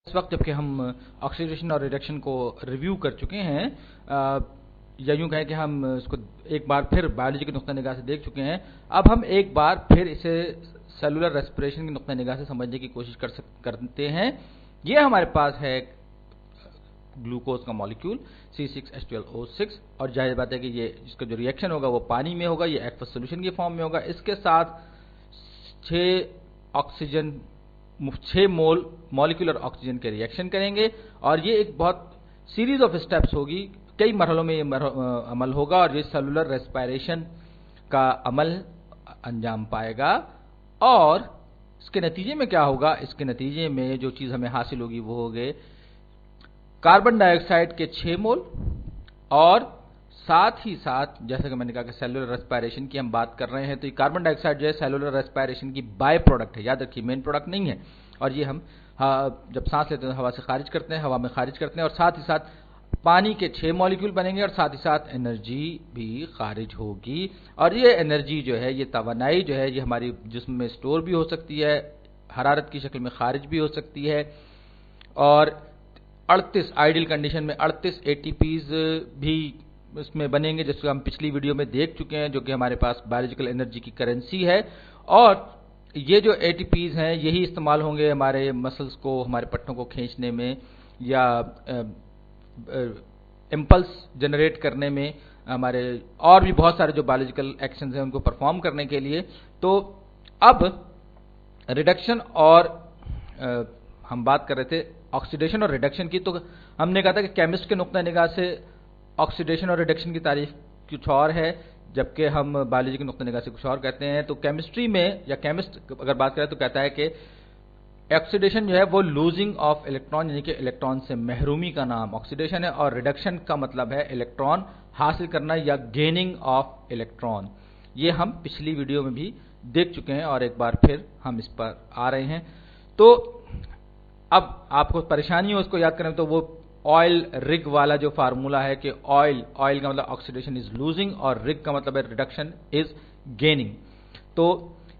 اس وقت جب کہ ہم آکسیڈیشن اور ریڈکشن کو ریویو کر چکے ہیں یا یوں کہیں کہ ہم اس کو ایک بار پھر بایولوجی کے نقطہ نگاہ سے دیکھ چکے ہیں، اب ہم ایک بار پھر اسے سیلولر ریسپریشن کے نقطہ نگاہ سے سمجھنے کی کوشش کرتے ہیں۔ یہ ہمارے پاس ہے گلوکوز کا مالیکیول C6H12O6 اور ظاہر بات ہے کہ یہ جس کا جو ریئیکشن ہوگا وہ پانی میں ہوگا، یہ ایکوس سولوشن کی فارم میں ہوگا۔ اس کے ساتھ 6 مول مالیکولر آکسیجن کے ریئیکشن کریں گے اور یہ ایک بہت سیریز آف سٹیپس ہوگی، کئی مرحلوں میں یہ عمل ہوگا اور یہ سیلولر ریسپائریشن کا عمل انجام پائے گا۔ اور اس کے نتیجے میں کیا ہوگا؟ اس کے نتیجے میں جو چیز ہمیں حاصل ہوگی وہ ہوگے کاربن ڈائی آکسائڈ کے 6 مول اور ساتھ ہی ساتھ جیسا کہ میں نے کہا کہ سیلولر ریسپائریشن کی ہم بات کر رہے ہیں، تو یہ کاربن ڈائی آکسائڈ جو ہے سیلولر ریسپائریشن کی بائی پروڈکٹ ہے، یاد رکھیے مین پروڈکٹ نہیں ہے۔ اور یہ ہم جب سانس لیتے ہیں ہوا سے خارج کرتے ہیں، ہوا میں خارج کرتے ہیں اور ساتھ ہی ساتھ پانی کے 6 مالیکول بنیں گے اور ساتھ ہی ساتھ انرجی بھی خارج ہوگی۔ اور یہ انرجی جو ہے، یہ توانائی جو ہے، یہ ہماری جسم میں سٹور بھی ہو سکتی ہے، حرارت کی شکل میں خارج بھی ہو سکتی ہے اور 38 آئیڈیل کنڈیشن میں 38 ATPs بھی اس میں بنیں گے، جس کو ہم پچھلی ویڈیو میں دیکھ چکے ہیں، جو کہ ہمارے پاس بایولوجیکل انرجی کی کرنسی ہے۔ اور یہ جو ATPs ہیں یہی استعمال ہوں گے ہمارے مسلز کو، ہمارے پٹھوں کو کھینچنے میں یا امپلس جنریٹ کرنے میں، ہمارے اور بھی بہت سارے جو بایولوجیکل ایکشنز ہیں ان کو پرفارم کرنے کے لیے۔ تو اب ریڈکشن اور ہم بات کر رہے تھے آکسیڈیشن اور ریڈکشن کی، تو ہم نے کہا تھا کہ کیمسٹ کے نقطہ نگاہ سے آکسیڈیشن اور ریڈکشن کی تعریف کچھ اور ہے، جبکہ ہم بایولوجی کے نقطہ نگاہ سے کچھ اور کہتے ہیں۔ تو کیمسٹری میں یا کیمسٹ اگر بات کریں تو کہتا ہے کہ آکسیڈیشن جو ہے وہ لوزنگ آف الیکٹران، یعنی کہ الیکٹران سے محرومی کا نام آکسیڈیشن ہے، اور ریڈکشن کا مطلب ہے الیکٹران حاصل کرنا یا گیننگ آف الیکٹران۔ یہ ہم پچھلی ویڈیو میں بھی دیکھ چکے ہیں اور ایک بار پھر ہم اس پر آ رہے ہیں۔ تو اب آپ کو پریشانی ہو اس کو یاد کریں تو وہ آئل رگ والا جو فارمولا ہے کہ آئل کا مطلب آکسیڈیشن از لوزنگ اور رگ کا مطلب ہے ریڈکشن از گیننگ۔ تو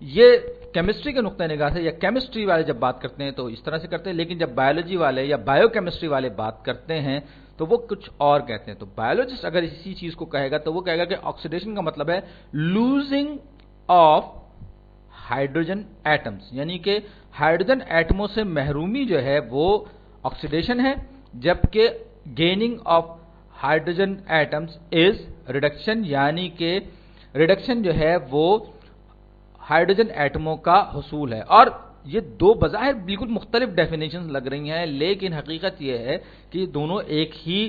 یہ کیمسٹری کے نقطہ نگاہ سے یا کیمسٹری والے جب بات کرتے ہیں تو اس طرح سے کرتے ہیں، لیکن جب بایولوجی والے یا بایو کیمسٹری والے بات کرتے ہیں تو وہ کچھ اور کہتے ہیں۔ تو بایولوجسٹ اگر اسی چیز کو کہے گا تو وہ کہے گا کہ آکسیڈیشن کا مطلب ہے لوزنگ آف ہائیڈروجن ایٹمز، یعنی کہ ہائیڈروجن ایٹموں سے محرومی جو ہے وہ آکسیڈیشن ہے، جبکہ gaining of hydrogen atoms is reduction, یعنی کہ ریڈکشن جو ہے وہ ہائیڈروجن ایٹموں کا حصول ہے۔ اور یہ دو بظاہر بالکل مختلف ڈیفینیشنز لگ رہی ہیں، لیکن حقیقت یہ ہے کہ یہ دونوں ایک ہی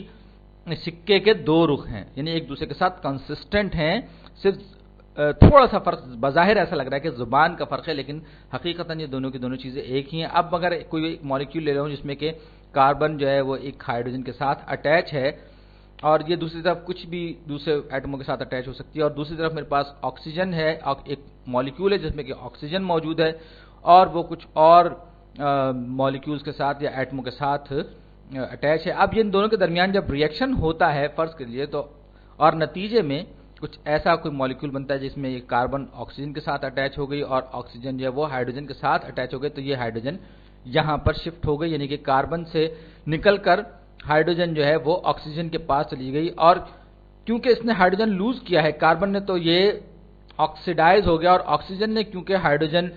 سکے کے دو رخ ہیں، یعنی ایک دوسرے کے ساتھ کنسسٹنٹ ہیں، صرف تھوڑا سا فرق بظاہر ایسا لگ رہا ہے کہ زبان کا فرق ہے، لیکن حقیقتاً یہ دونوں کی دونوں چیزیں ایک ہی ہیں۔ اب اگر کوئی مالیکیول لے رہا ہوں جس میں کہ کاربن جو ہے وہ ایک ہائیڈروجن کے ساتھ اٹیچ ہے اور یہ دوسری طرف کچھ بھی دوسرے ایٹموں کے ساتھ اٹیچ ہو سکتی ہے، اور دوسری طرف میرے پاس آکسیجن ہے، ایک مالیکیول ہے جس میں کہ آکسیجن موجود ہے اور وہ کچھ اور مالیکیولز کے ساتھ یا ایٹموں کے ساتھ اٹیچ ہے۔ اب ان دونوں کے درمیان جب ریئیکشن ہوتا ہے فرض کے لیے تو اور نتیجے میں کچھ ایسا کوئی مالیکیول بنتا ہے جس میں یہ کاربن آکسیجن کے ساتھ اٹیچ ہو گئی اور آکسیجن جو ہے وہ ہائیڈروجن کے ساتھ اٹیچ ہو گئی، تو یہ ہائیڈروجن یہاں پر شفٹ ہو گئی، یعنی کہ کاربن سے نکل کر ہائیڈروجن جو ہے وہ آکسیجن کے پاس چلی گئی، اور کیونکہ اس نے ہائیڈروجن لوز کیا ہے کاربن نے، تو یہ آکسیڈائز ہو گیا، اور آکسیجن نے کیونکہ ہائیڈروجن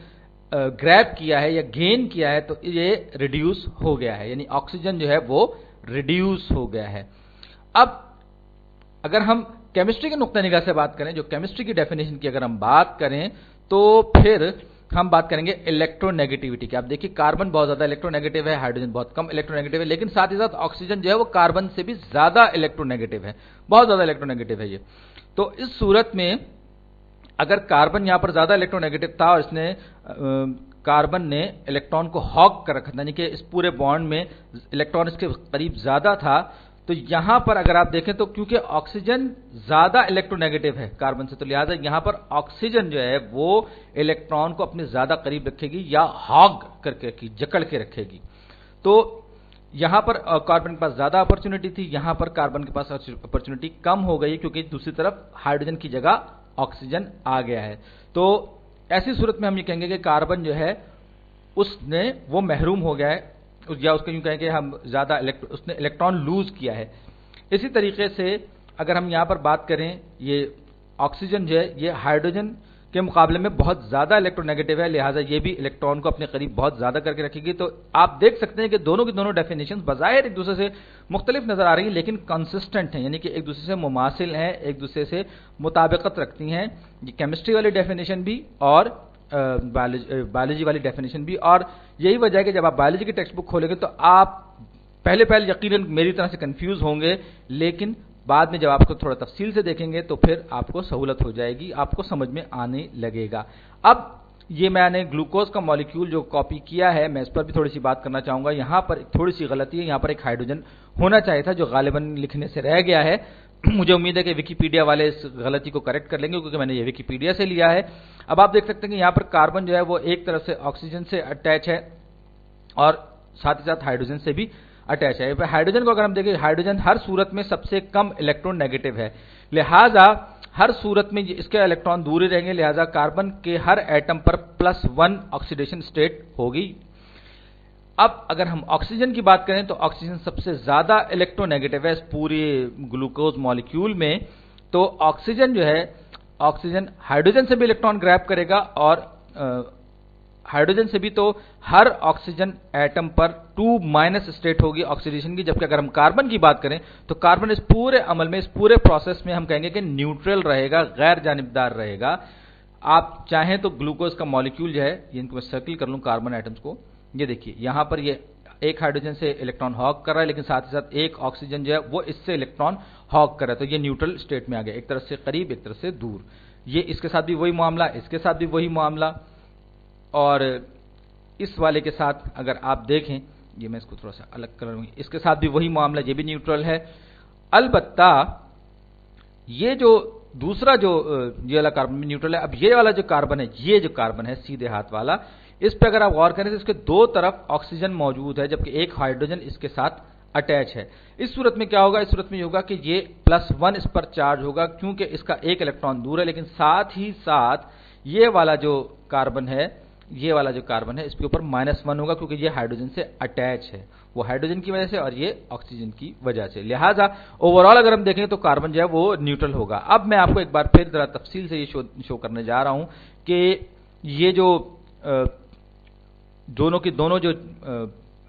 گریب کیا ہے یا گین کیا ہے تو یہ ریڈیوس ہو گیا ہے، یعنی آکسیجن جو ہے وہ ریڈیوس ہو گیا ہے۔ اب اگر ہم کیمسٹری کے نقطہ نگاہ سے بات کریں، جو کیمسٹری کی ڈیفینیشن کی اگر ہم بات کریں تو پھر ہم بات کریں گے الیکٹرو نیگیٹیوٹی کی۔ آپ دیکھیے کاربن بہت زیادہ الیکٹرو نیگیٹو ہے، ہائیڈروجن بہت کم الیکٹرو نیگیٹو ہے، لیکن ساتھ ہی ساتھ آکسیجن جو ہے وہ کاربن سے بھی زیادہ الیکٹرو نیگیٹو ہے، بہت زیادہ الیکٹرو نیگیٹو ہے یہ۔ تو اس صورت میں اگر کاربن یہاں پر زیادہ الیکٹرو نیگیٹو تھا اور اس نے کاربن نے الیکٹران کو ہاگ کر رکھا تھا، یعنی کہ اس پورے بانڈ میں الیکٹران اس کے قریب زیادہ تھا، تو یہاں پر اگر آپ دیکھیں تو کیونکہ آکسیجن زیادہ الیکٹرو نیگیٹو ہے کاربن سے، تو لہٰذا یہاں پر آکسیجن جو ہے وہ الیکٹران کو اپنے زیادہ قریب رکھے گی یا ہاگ کر کے رکھے گی، جکڑ کے رکھے گی۔ تو یہاں پر کاربن کے پاس زیادہ اپرچونٹی تھی، یہاں پر کاربن کے پاس اپرچونٹی کم ہو گئی کیونکہ دوسری طرف ہائیڈروجن کی جگہ آکسیجن آ گیا ہے۔ تو ایسی صورت میں ہم یہ کہیں گے کہ کاربن جو ہے اس نے وہ محروم ہو گیا ہے یا اس کا یوں کہیں کہ ہم زیادہ اس نے الیکٹران لوز کیا ہے. اسی طریقے سے اگر ہم یہاں پر بات کریں، یہ آکسیجن جو ہے یہ ہائیڈروجن کے مقابلے میں بہت زیادہ الیکٹرونیگیٹو ہے، لہٰذا یہ بھی الیکٹران کو اپنے قریب بہت زیادہ کر کے رکھے گی. تو آپ دیکھ سکتے ہیں کہ دونوں کی دونوں ڈیفینیشن بظاہر ایک دوسرے سے مختلف نظر آ رہی ہیں، لیکن کنسسٹنٹ ہیں، یعنی کہ ایک دوسرے سے مماثل ہیں، ایک دوسرے سے مطابقت رکھتی ہیں. یہ کیمسٹری والی ڈیفینیشن بھی اور بایولوجی والی ڈیفینیشن بھی. اور یہی وجہ ہے کہ جب آپ بایولوجی کی ٹیکسٹ بک کھولیں گے تو آپ پہلے یقیناً میری طرح سے کنفیوز ہوں گے، لیکن بعد میں جب آپ کو تھوڑا تفصیل سے دیکھیں گے تو پھر آپ کو سہولت ہو جائے گی، آپ کو سمجھ میں آنے لگے گا. اب یہ میں نے گلوکوز کا مالیکیول جو کاپی کیا ہے، میں اس پر بھی تھوڑی سی بات کرنا چاہوں گا. یہاں پر تھوڑی سی غلطی ہے، یہاں پر ایک ہائیڈروجن ہونا چاہیے تھا جو غالباً لکھنے سے رہ گیا ہے. مجھے امید ہے کہ ویکیپیڈیا والے اس غلطی کو کریکٹ کر لیں گے کیونکہ میں نے یہ ویکیپیڈیا سے لیا ہے. اب آپ دیکھ سکتے ہیں کہ یہاں پر کاربن جو ہے وہ ایک طرف سے آکسیجن سے اٹیچ ہے اور ساتھ ہی ساتھ ہائیڈروجن سے بھی اٹیچ ہے. ہائیڈروجن کو اگر ہم دیکھیں، ہائیڈروجن ہر صورت میں سب سے کم الیکٹرون نیگیٹو ہے، لہذا ہر صورت میں اس کے الیکٹران دور ہی رہیں گے، لہذا کاربن کے ہر ایٹم پر +1 آکسیڈیشن اسٹیٹ ہوگی. اب اگر ہم آکسیجن کی بات کریں تو آکسیجن سب سے زیادہ الیکٹرو نیگیٹو ہے اس پوری گلوکوز مالیکیول میں. تو آکسیجن جو ہے، آکسیجن ہائیڈروجن سے بھی الیکٹران گریب کرے گا اور ہائیڈروجن سے بھی، تو ہر آکسیجن ایٹم پر 2- اسٹیٹ ہوگی آکسیڈیشن کی. جبکہ اگر ہم کاربن کی بات کریں تو کاربن اس پورے عمل میں، اس پورے پروسیس میں ہم کہیں گے کہ نیوٹرل رہے گا، غیر جانبدار رہے گا. آپ چاہیں تو گلوکوز کا مالیکیول جو ہے، ان کو میں سرکل کر لوں کاربن ایٹمز کو، یہ دیکھیے یہاں پر یہ ایک ہائیڈروجن سے الیکٹران ہاک کر رہا ہے، لیکن ساتھ ہی ساتھ ایک آکسیجن جو ہے وہ اس سے الیکٹران ہاک کر رہا ہے. تو یہ نیوٹرل اسٹیٹ میں آ گیا، ایک طرف سے قریب ایک طرف سے دور. یہ اس کے ساتھ بھی وہی معاملہ، اس کے ساتھ بھی وہی معاملہ، اور اس والے کے ساتھ اگر آپ دیکھیں، یہ میں اس کو تھوڑا سا الگ کر لوں، اس کے ساتھ بھی وہی معاملہ، یہ بھی نیوٹرل ہے. البتہ یہ جو دوسرا جو یہ والا کاربن بھی نیوٹرل ہے. اب یہ والا جو کاربن ہے، یہ جو کاربن ہے سیدھے ہاتھ والا، اس پہ اگر آپ غور کریں تو اس کے دو طرف آکسیجن موجود ہے جبکہ ایک ہائیڈروجن اس کے ساتھ اٹیچ ہے. اس صورت میں کیا ہوگا؟ اس صورت میں یہ ہوگا کہ یہ +1 اس پر چارج ہوگا کیونکہ اس کا ایک الیکٹران دور ہے، لیکن ساتھ ہی ساتھ یہ والا جو کاربن ہے، یہ والا جو کاربن ہے اس کے اوپر -1 ہوگا کیونکہ یہ ہائیڈروجن سے اٹیچ ہے، وہ ہائیڈروجن کی وجہ سے اور یہ آکسیجن کی وجہ سے. لہٰذا اوورآل اگر ہم دیکھیں تو کاربن جو ہے وہ نیوٹرل ہوگا. اب میں آپ کو ایک بار پھر ذرا تفصیل سے یہ شو کرنے جا رہا ہوں کہ یہ جو دونوں کی دونوں جو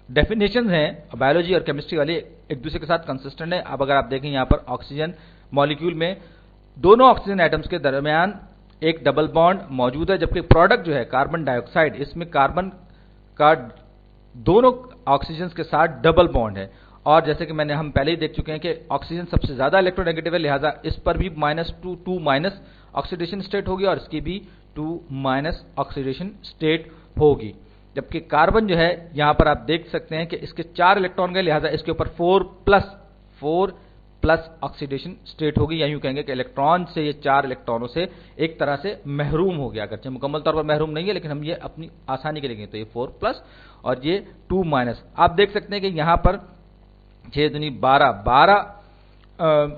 ڈیفینیشنز ہیں بایولوجی اور کیمسٹری والے، ایک دوسرے کے ساتھ کنسسٹنٹ ہیں. اب اگر آپ دیکھیں یہاں پر آکسیجن مالیکیول میں دونوں آکسیجن ایٹمز کے درمیان ایک ڈبل بانڈ موجود ہے، جبکہ پروڈکٹ جو ہے کاربن ڈائی آکسائڈ، اس میں کاربن کا دونوں آکسیجن کے ساتھ ڈبل بانڈ ہے. اور جیسے کہ ہم پہلے ہی دیکھ چکے ہیں کہ آکسیجن سب سے زیادہ الیکٹرونیگیٹو ہے، لہذا اس پر بھی -2 آکسیڈیشن اسٹیٹ ہوگی اور اس کی بھی 2- آکسیڈیشن اسٹیٹ ہوگی. جبکہ کاربن جو ہے یہاں پر آپ دیکھ سکتے ہیں کہ اس کے 4 الیکٹران گئے، لہذا اس کے اوپر 4+ آکسیڈیشن اسٹیٹ ہوگی، یا یوں کہیں گے کہ الیکٹران سے، یہ 4 الیکٹرانوں سے ایک طرح سے محروم ہو گیا، اگرچہ مکمل طور پر محروم نہیں ہے لیکن ہم یہ اپنی آسانی کے لیے گئے تو یہ 4+ اور یہ 2-. آپ دیکھ سکتے ہیں کہ یہاں پر 6 دنی 12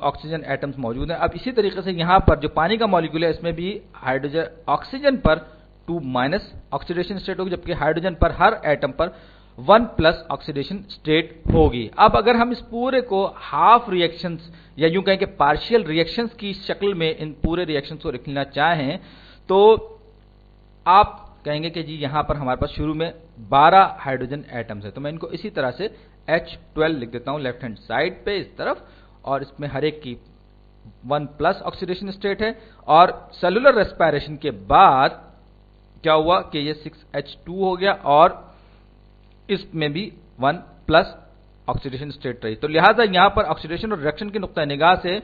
آکسیجن ایٹمز موجود ہیں. اب اسی طریقے سے یہاں پر جو پانی کا مالیکول ہے اس میں بھی ہائیڈروجن آکسیجن پر 2- آکسیڈیشن اسٹیٹ ہوگی، جبکہ ہائیڈروجن پر ہر ایٹم پر 1+ آکسیڈیشن اسٹیٹ ہوگی. اب اگر ہم اس پورے کو ہاف ریئیکشنز یا یوں کہیں کہ پارشل ریئیکشنز کی شکل میں ان پورے ریئیکشنز کو لکھنا چاہیں تو آپ کہیں گے کہ جی یہاں پر ہمارے پاس شروع میں 12 ہائیڈروجن ایٹمز ہیں، تو میں ان کو اسی طرح سے H12 لکھ دیتا ہوں لیفٹ ہینڈ سائڈ پہ اس طرف، اور اس میں ہر ایک کی 1+ آکسیڈیشن اسٹیٹ ہے. اور سیلولر ریسپائریشن کے بعد کیا ہوا کہ یہ 6H2 ہو گیا اور اس میں بھی 1+ آکسیڈیشن اسٹیٹ رہی. تو لہٰذا یہاں پر آکسیڈیشن اور ریڈکشن کی نقطہ نگاہ سے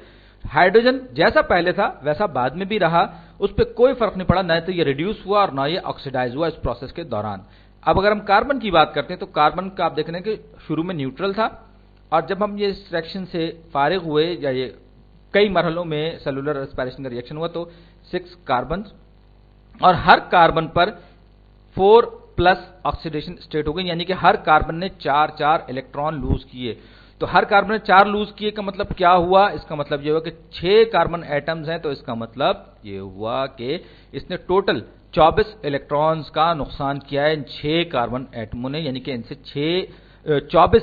ہائیڈروجن جیسا پہلے تھا ویسا بعد میں بھی رہا، اس پہ کوئی فرق نہیں پڑا، نہ تو یہ ریڈیوس ہوا اور نہ یہ آکسیڈائز ہوا اس پروسیس کے دوران. اب اگر ہم کاربن کی بات کرتے ہیں تو کاربن کا آپ دیکھ رہے ہیں کہ شروع میں نیوٹرل تھا، اور جب ہم یہ اس ریئیکشن سے فارغ ہوئے یا یہ کئی مرحلوں میں سیلولر ریسپائریشن کا ریئیکشن ہوا تو 6 کاربن اور ہر کاربن پر 4+ آکسیڈیشن اسٹیٹ ہو گئی، یعنی کہ ہر کاربن نے 4 الیکٹران لوز کیے. تو ہر کاربن نے 4 لوز کیے کا مطلب کیا ہوا؟ اس کا مطلب یہ ہوا کہ 6 کاربن ایٹمز ہیں، تو اس کا مطلب یہ ہوا کہ اس نے ٹوٹل 24 الیکٹرانز کا نقصان کیا ہے ان 6 کاربن ایٹموں نے، یعنی کہ ان سے 6 24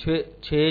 6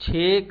6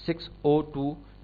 6O2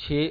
6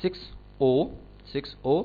6O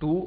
2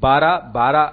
12